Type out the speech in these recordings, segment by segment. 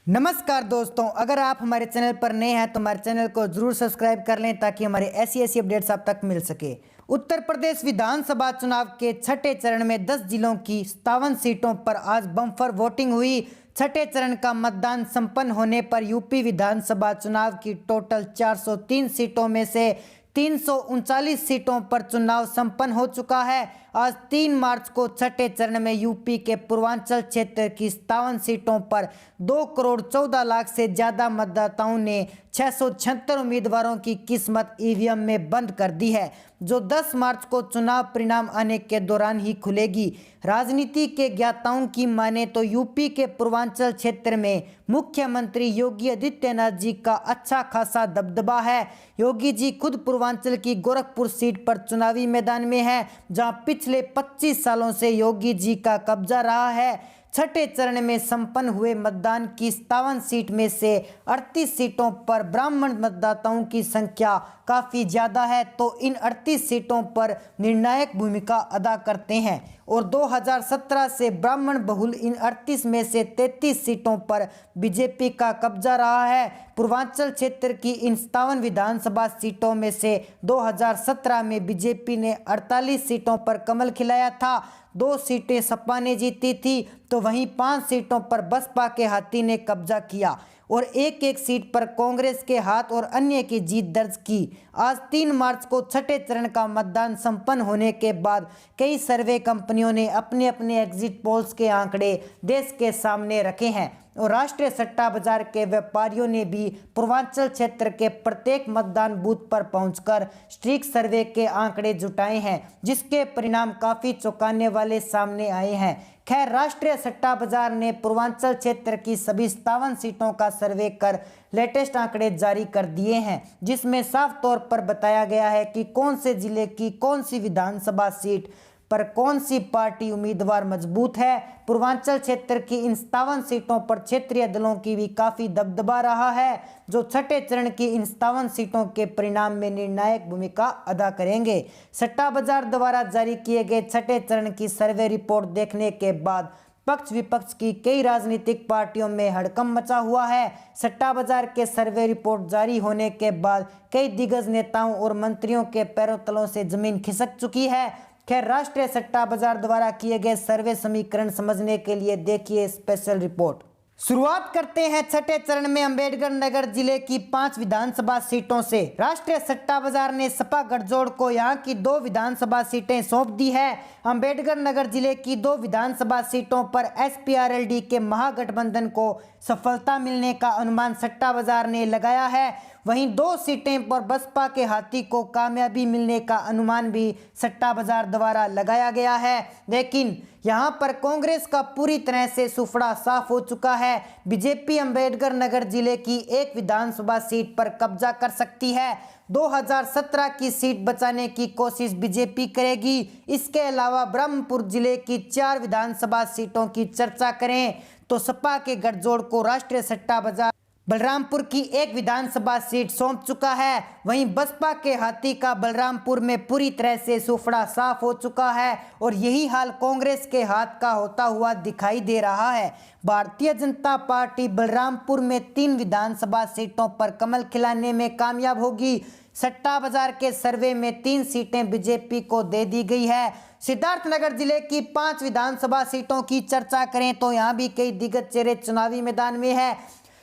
नमस्कार दोस्तों, अगर आप हमारे चैनल पर नए हैं तो हमारे चैनल को जरूर सब्सक्राइब कर लें ताकि हमारे ऐसी अपडेट्स आप तक मिल सके। उत्तर प्रदेश विधानसभा चुनाव के छठे चरण में 10 जिलों की 57 सीटों पर आज बम्पर वोटिंग हुई। छठे चरण का मतदान संपन्न होने पर यूपी विधानसभा चुनाव की टोटल 403 सीटों में से 339 सीटों पर चुनाव संपन्न हो चुका है। आज 3 मार्च को छठे चरण में यूपी के पूर्वांचल क्षेत्र की 57 सीटों पर 2 करोड़ 14 लाख से ज्यादा मतदाताओं ने 676 उम्मीदवारों की किस्मत ईवीएम में बंद कर दी है, जो 10 मार्च को चुनाव परिणाम आने के दौरान ही खुलेगी। राजनीति के ज्ञाताओं की माने तो यूपी के पूर्वांचल क्षेत्र में मुख्यमंत्री योगी आदित्यनाथ जी का अच्छा खासा दबदबा है। योगी जी खुद पूर्वांचल की गोरखपुर सीट पर चुनावी मैदान में है, जहां पिछले 25 सालों से योगी जी का कब्जा रहा है। छठे चरण में संपन्न हुए मतदान की 57 सीट में से 38 सीटों पर ब्राह्मण मतदाताओं की संख्या काफ़ी ज़्यादा है, तो इन 38 सीटों पर निर्णायक भूमिका अदा करते हैं और 2017 से ब्राह्मण बहुल इन 38 में से 33 सीटों पर बीजेपी का कब्जा रहा है। पूर्वांचल क्षेत्र की इन 57 विधानसभा सीटों में से 2017 में बीजेपी ने 48 सीटों पर कमल खिलाया था, 2 सीटें सपा ने जीती थी, तो वहीं 5 सीटों पर बसपा के हाथी ने कब्जा किया और एक सीट पर कांग्रेस के हाथ और अन्य की जीत दर्ज की। आज 3 मार्च को छठे चरण का मतदान संपन्न होने के बाद कई सर्वे कंपनियों ने अपने अपने एग्जिट पोल्स के आंकड़े देश के सामने रखे हैं और राष्ट्रीय सट्टा बाजार के व्यापारियों ने भी पूर्वांचल क्षेत्र के प्रत्येक मतदान बूथ पर पहुंचकर स्ट्रीक सर्वे के आंकड़े जुटाए हैं, जिसके परिणाम काफ़ी चौंकाने वाले सामने आए हैं। खैर, राष्ट्रीय सट्टा बाजार ने पूर्वांचल क्षेत्र की सभी 57 सीटों का सर्वे कर लेटेस्ट आंकड़े जारी कर दिए हैं, जिसमें साफ तौर पर बताया गया है कि कौन से जिले की कौन सी विधानसभा सीट पर कौन सी पार्टी उम्मीदवार मजबूत है। पूर्वांचल क्षेत्र की इन 57 सीटों पर क्षेत्रीय दलों की भी काफ़ी दबदबा रहा है, जो छठे चरण की इन 57 सीटों के परिणाम में निर्णायक भूमिका अदा करेंगे। सट्टा बाजार द्वारा जारी किए गए छठे चरण की सर्वे रिपोर्ट देखने के बाद पक्ष विपक्ष की कई राजनीतिक पार्टियों में हड़कंप मचा हुआ है। सट्टा बाजार के सर्वे रिपोर्ट जारी होने के बाद कई दिग्गज नेताओं और मंत्रियों के पैरों तलों से जमीन खिसक चुकी है। खैर, राष्ट्रीय सट्टा बाजार द्वारा किए गए सर्वे समीकरण समझने के लिए देखिए स्पेशल रिपोर्ट। शुरुआत करते हैं छठे चरण में अंबेडकर नगर जिले की 5 विधानसभा सीटों से। राष्ट्रीय सट्टा बाजार ने सपा गठजोड़ को यहां की 2 विधानसभा सीटें सौंप दी है। अंबेडकर नगर जिले की 2 विधानसभा सीटों पर एसपीआरएलडी के महागठबंधन को सफलता मिलने का अनुमान सट्टा बाजार ने लगाया है। वहीं 2 सीटें पर बसपा के हाथी को कामयाबी मिलने का अनुमान भी सट्टा बाजार द्वारा लगाया गया है, लेकिन यहां पर कांग्रेस का पूरी तरह से सुफड़ा साफ हो चुका है। बीजेपी अंबेडकर नगर जिले की 1 विधानसभा सीट पर कब्जा कर सकती है। 2017 की सीट बचाने की कोशिश बीजेपी करेगी। इसके अलावा ब्रह्मपुर जिले की 4 विधानसभा सीटों की चर्चा करें तो सपा के गठजोड़ को राष्ट्रीय सट्टा बाजार बलरामपुर की 1 विधानसभा सीट सौंप चुका है। वहीं बसपा के हाथी का बलरामपुर में पूरी तरह से सुफड़ा साफ हो चुका है और यही हाल कांग्रेस के हाथ का होता हुआ दिखाई दे रहा है। भारतीय जनता पार्टी बलरामपुर में 3 विधानसभा सीटों पर कमल खिलाने में कामयाब होगी। सट्टा बाजार के सर्वे में 3 सीटें बीजेपी को दे दी गई है। सिद्धार्थनगर जिले की 5 विधानसभा सीटों की चर्चा करें तो यहाँ भी कई दिग्गज चेहरे चुनावी मैदान में है।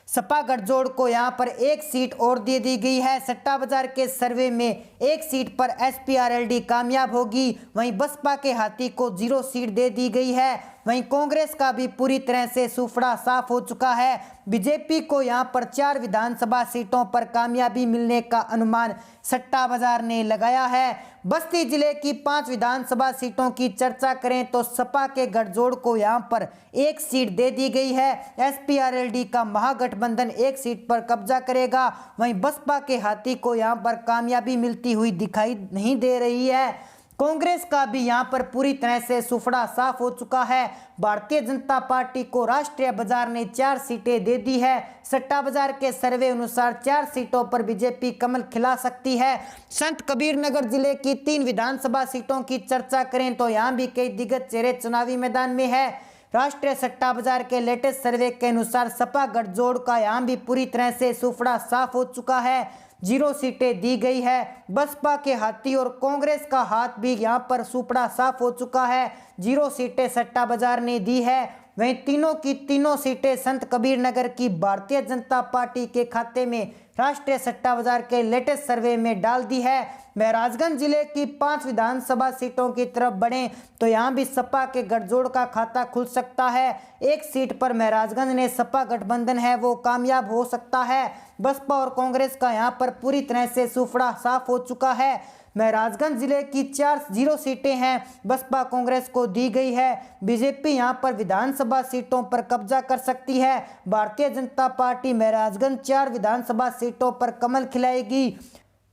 सपा गठजोड़ को यहां पर 1 सीट और दे दी गई है। सट्टा बाजार के सर्वे में 1 सीट पर एसपीआरएलडी कामयाब होगी। वहीं बसपा के हाथी को 0 सीट दे दी गई है। वहीं कांग्रेस का भी पूरी तरह से सुफड़ा साफ हो चुका है। बीजेपी को यहां पर 4 विधानसभा सीटों पर कामयाबी मिलने का अनुमान सट्टा बाजार ने लगाया है। बस्ती जिले की 5 विधानसभा सीटों की चर्चा करें तो सपा के गठजोड़ को यहां पर 1 सीट दे दी गई है। एसपीआरएलडी का महागठबंधन 1 सीट पर कब्जा करेगा। वहीं बसपा के हाथी को यहां पर कामयाबी मिलती हुई दिखाई नहीं दे रही है। कांग्रेस का भी यहां पर पूरी तरह से सुफड़ा साफ हो चुका है। भारतीय जनता पार्टी को राष्ट्रीय बाजार ने 4 सीटें दे दी है। सट्टा बाजार के सर्वे अनुसार 4 सीटों पर बीजेपी कमल खिला सकती है। संत कबीर नगर जिले की 3 विधानसभा सीटों की चर्चा करें तो यहां भी कई दिग्गज चेहरे चुनावी मैदान में है। राष्ट्रीय सट्टा बाजार के लेटेस्ट सर्वे के अनुसार सपा गठजोड़ का यहाँ भी पूरी तरह से सूफड़ा साफ हो चुका है। 0 सीटें दी गई है। बसपा के हाथी और कांग्रेस का हाथ भी यहाँ पर सूपड़ा साफ हो चुका है। 0 सीटें सट्टा बाजार ने दी है। वहीं तीनों की तीनों सीटें संत कबीर नगर की भारतीय जनता पार्टी के खाते में राष्ट्रीय सट्टा बाजार के लेटेस्ट सर्वे में डाल दी है। महराजगंज जिले की 5 विधानसभा सीटों की तरफ बढ़ें तो यहाँ भी सपा के गठजोड़ का खाता खुल सकता है। एक सीट पर महराजगंज ने सपा गठबंधन है वो कामयाब हो सकता है। बसपा और कांग्रेस का यहाँ पर पूरी तरह से सूफड़ा साफ हो चुका है। महराजगंज जिले की 0 सीटें हैं बसपा कांग्रेस को दी गई है। बीजेपी यहां पर विधानसभा सीटों पर कब्जा कर सकती है। भारतीय जनता पार्टी महराजगंज 4 विधानसभा सीटों पर कमल खिलाएगी।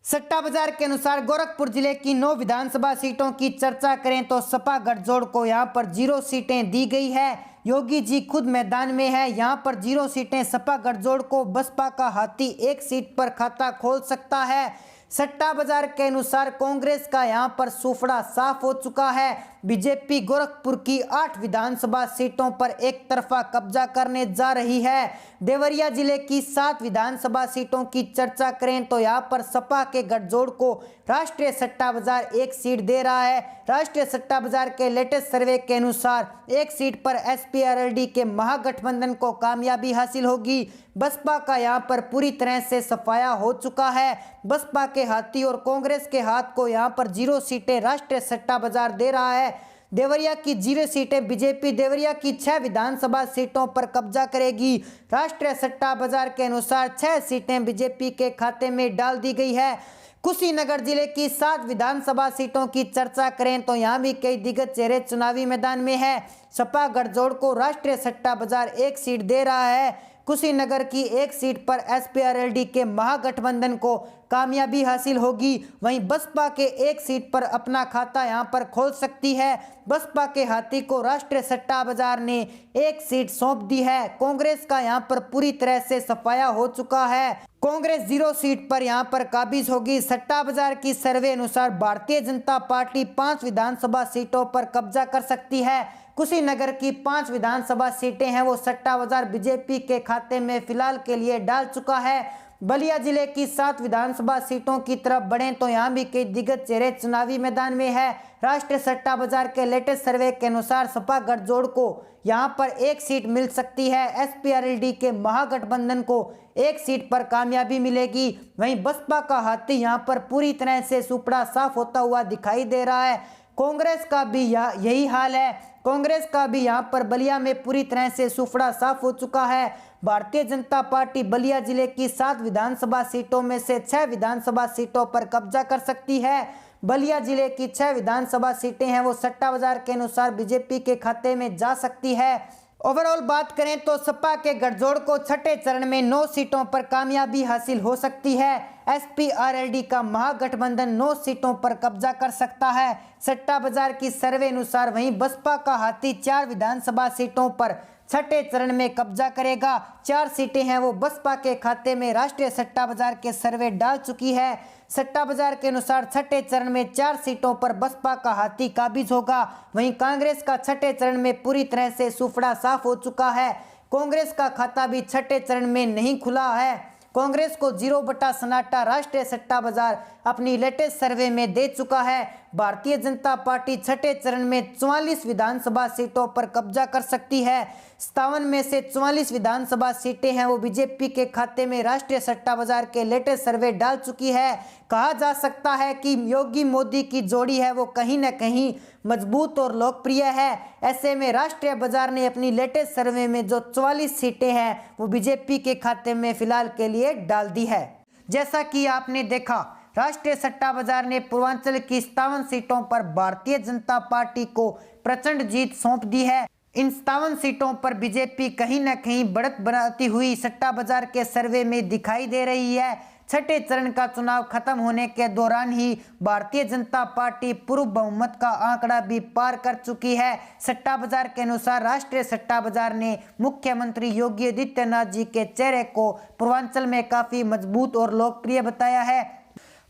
सट्टा बाजार के अनुसार गोरखपुर जिले की 9 विधानसभा सीटों की चर्चा करें तो सपा गठजोड़ को यहां पर 0 सीटें दी गई है। योगी जी खुद मैदान में है। यहां पर 0 सीटें सपा गठजोड़ को बसपा का हाथी 1 सीट पर खाता खोल सकता है। सट्टा बाजार के अनुसार कांग्रेस का यहां पर सूफड़ा साफ हो चुका है। बीजेपी गोरखपुर की 8 विधानसभा सीटों पर एक तरफा कब्जा करने जा रही है। देवरिया जिले की 7 विधानसभा सीटों की चर्चा करें तो यहां पर सपा के गठजोड़ को राष्ट्रीय सट्टा बाजार 1 सीट दे रहा है। राष्ट्रीय सट्टा बाजार के लेटेस्ट सर्वे के अनुसार 1 सीट पर एसपीआरएलडी के महागठबंधन को कामयाबी हासिल होगी। बसपा का यहां पर पूरी तरह से सफाया हो चुका है। बसपा के हाथी और कांग्रेस के हाथ को यहां पर 0 सीटें राष्ट्रीय सट्टा बाजार दे रहा है। देवरिया की 0 सीटें बीजेपी देवरिया की 6 विधानसभा सीटों पर कब्जा करेगी। राष्ट्रीय सट्टा बाजार के अनुसार 6 सीटें बीजेपी के खाते में डाल दी गई है। कुशीनगर जिले की 7 विधानसभा सीटों की चर्चा करें तो यहाँ भी कई दिग्गज चेहरे चुनावी मैदान में है। सपा गठजोड़ को राष्ट्रीय सट्टा बाजार 1 सीट दे रहा है। कुशीनगर की 1 सीट पर एसपीआरएलडी के महागठबंधन को कामयाबी हासिल होगी। वहीं बसपा के 1 सीट पर अपना खाता यहां पर खोल सकती है। बसपा के हाथी को राष्ट्रीय सट्टा बाजार ने 1 सीट सौंप दी है। कांग्रेस का यहां पर पूरी तरह से सफाया हो चुका है। कांग्रेस 0 सीट पर यहां पर काबिज होगी। सट्टा बाजार की सर्वे अनुसार भारतीय जनता पार्टी 5 विधानसभा सीटों पर कब्जा कर सकती है। कुशीनगर की 5 विधानसभा सीटें हैं वो सट्टा बाजार बीजेपी के खाते में फिलहाल के लिए डाल चुका है। बलिया जिले की 7 विधानसभा सीटों की तरफ बढ़ें तो यहाँ भी कई दिग्गज चेहरे चुनावी मैदान में है। राष्ट्रीय सट्टा बाजार के लेटेस्ट सर्वे के अनुसार सपा गठजोड़ को यहाँ पर 1 सीट मिल सकती है। एसपीआरएलडी के महागठबंधन को 1 सीट पर कामयाबी मिलेगी। वहीं बसपा का हाथी यहाँ पर पूरी तरह से सूपड़ा साफ होता हुआ दिखाई दे रहा है। कांग्रेस का भी यही हाल है। कांग्रेस का भी यहां पर बलिया में पूरी तरह से सूफड़ा साफ हो चुका है। भारतीय जनता पार्टी बलिया जिले की 7 विधानसभा सीटों में से 6 विधानसभा सीटों पर कब्जा कर सकती है। बलिया जिले की 6 विधानसभा सीटें हैं वो सट्टा बाजार के अनुसार बीजेपी के खाते में जा सकती है। ओवरऑल बात करें तो सपा के गठजोड़ को छठे चरण में 9 सीटों पर कामयाबी हासिल हो सकती है। एसपीआरएलडी का महागठबंधन 9 सीटों पर कब्जा कर सकता है। सट्टा बाजार की सर्वे अनुसार वहीं बसपा का हाथी 4 विधानसभा सीटों पर छठे चरण में कब्जा करेगा। 4 सीटें हैं वो बसपा के खाते में राष्ट्रीय सट्टा बाजार के सर्वे डाल चुकी है। सट्टा बाजार के अनुसार छठे चरण में 4 सीटों पर बसपा का हाथी काबिज होगा। वहीं कांग्रेस का छठे चरण में पूरी तरह से सूफड़ा साफ हो चुका है। कांग्रेस का खाता भी छठे चरण में नहीं खुला है। कांग्रेस को 0 सन्नाटा राष्ट्रीय सट्टा बाजार अपनी लेटेस्ट सर्वे में दे चुका है। भारतीय जनता पार्टी छठे चरण में 44 विधानसभा सीटों पर कब्जा कर सकती है। 57 में से 44 विधानसभा सीटें हैं वो बीजेपी के खाते में राष्ट्रीय सट्टा बाजार के लेटेस्ट सर्वे डाल चुकी है। कहा जा सकता है कि योगी मोदी की जोड़ी है वो कहीं न कहीं मजबूत और लोकप्रिय है। ऐसे में राष्ट्रीय बाजार ने अपनी लेटेस्ट सर्वे में जो 44 सीटें हैं वो बीजेपी के खाते में फिलहाल के लिए डाल दी है। जैसा कि आपने देखा, राष्ट्रीय सट्टा बाजार ने पूर्वांचल की 57 सीटों पर भारतीय जनता पार्टी को प्रचंड जीत सौंप दी है। इन 57 सीटों पर बीजेपी कहीं न कहीं बढ़त बनाती हुई सट्टा बाजार के सर्वे में दिखाई दे रही है। छठे चरण का चुनाव खत्म होने के दौरान ही भारतीय जनता पार्टी पूर्व बहुमत का आंकड़ा भी पार कर चुकी है। सट्टा बाजार के अनुसार राष्ट्रीय सट्टा बाजार ने मुख्यमंत्री योगी आदित्यनाथ जी के चेहरे को पूर्वांचल में काफी मजबूत और लोकप्रिय बताया है।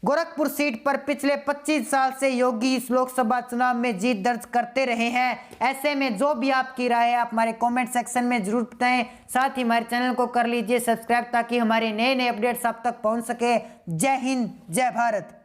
गोरखपुर सीट पर पिछले 25 साल से योगी इस लोकसभा चुनाव में जीत दर्ज करते रहे हैं। ऐसे में जो भी आपकी राय है आप हमारे कमेंट सेक्शन में जरूर बताएं। साथ ही हमारे चैनल को कर लीजिए सब्सक्राइब ताकि हमारे नए नए अपडेट्स आप तक पहुंच सके। जय हिंद, जय भारत।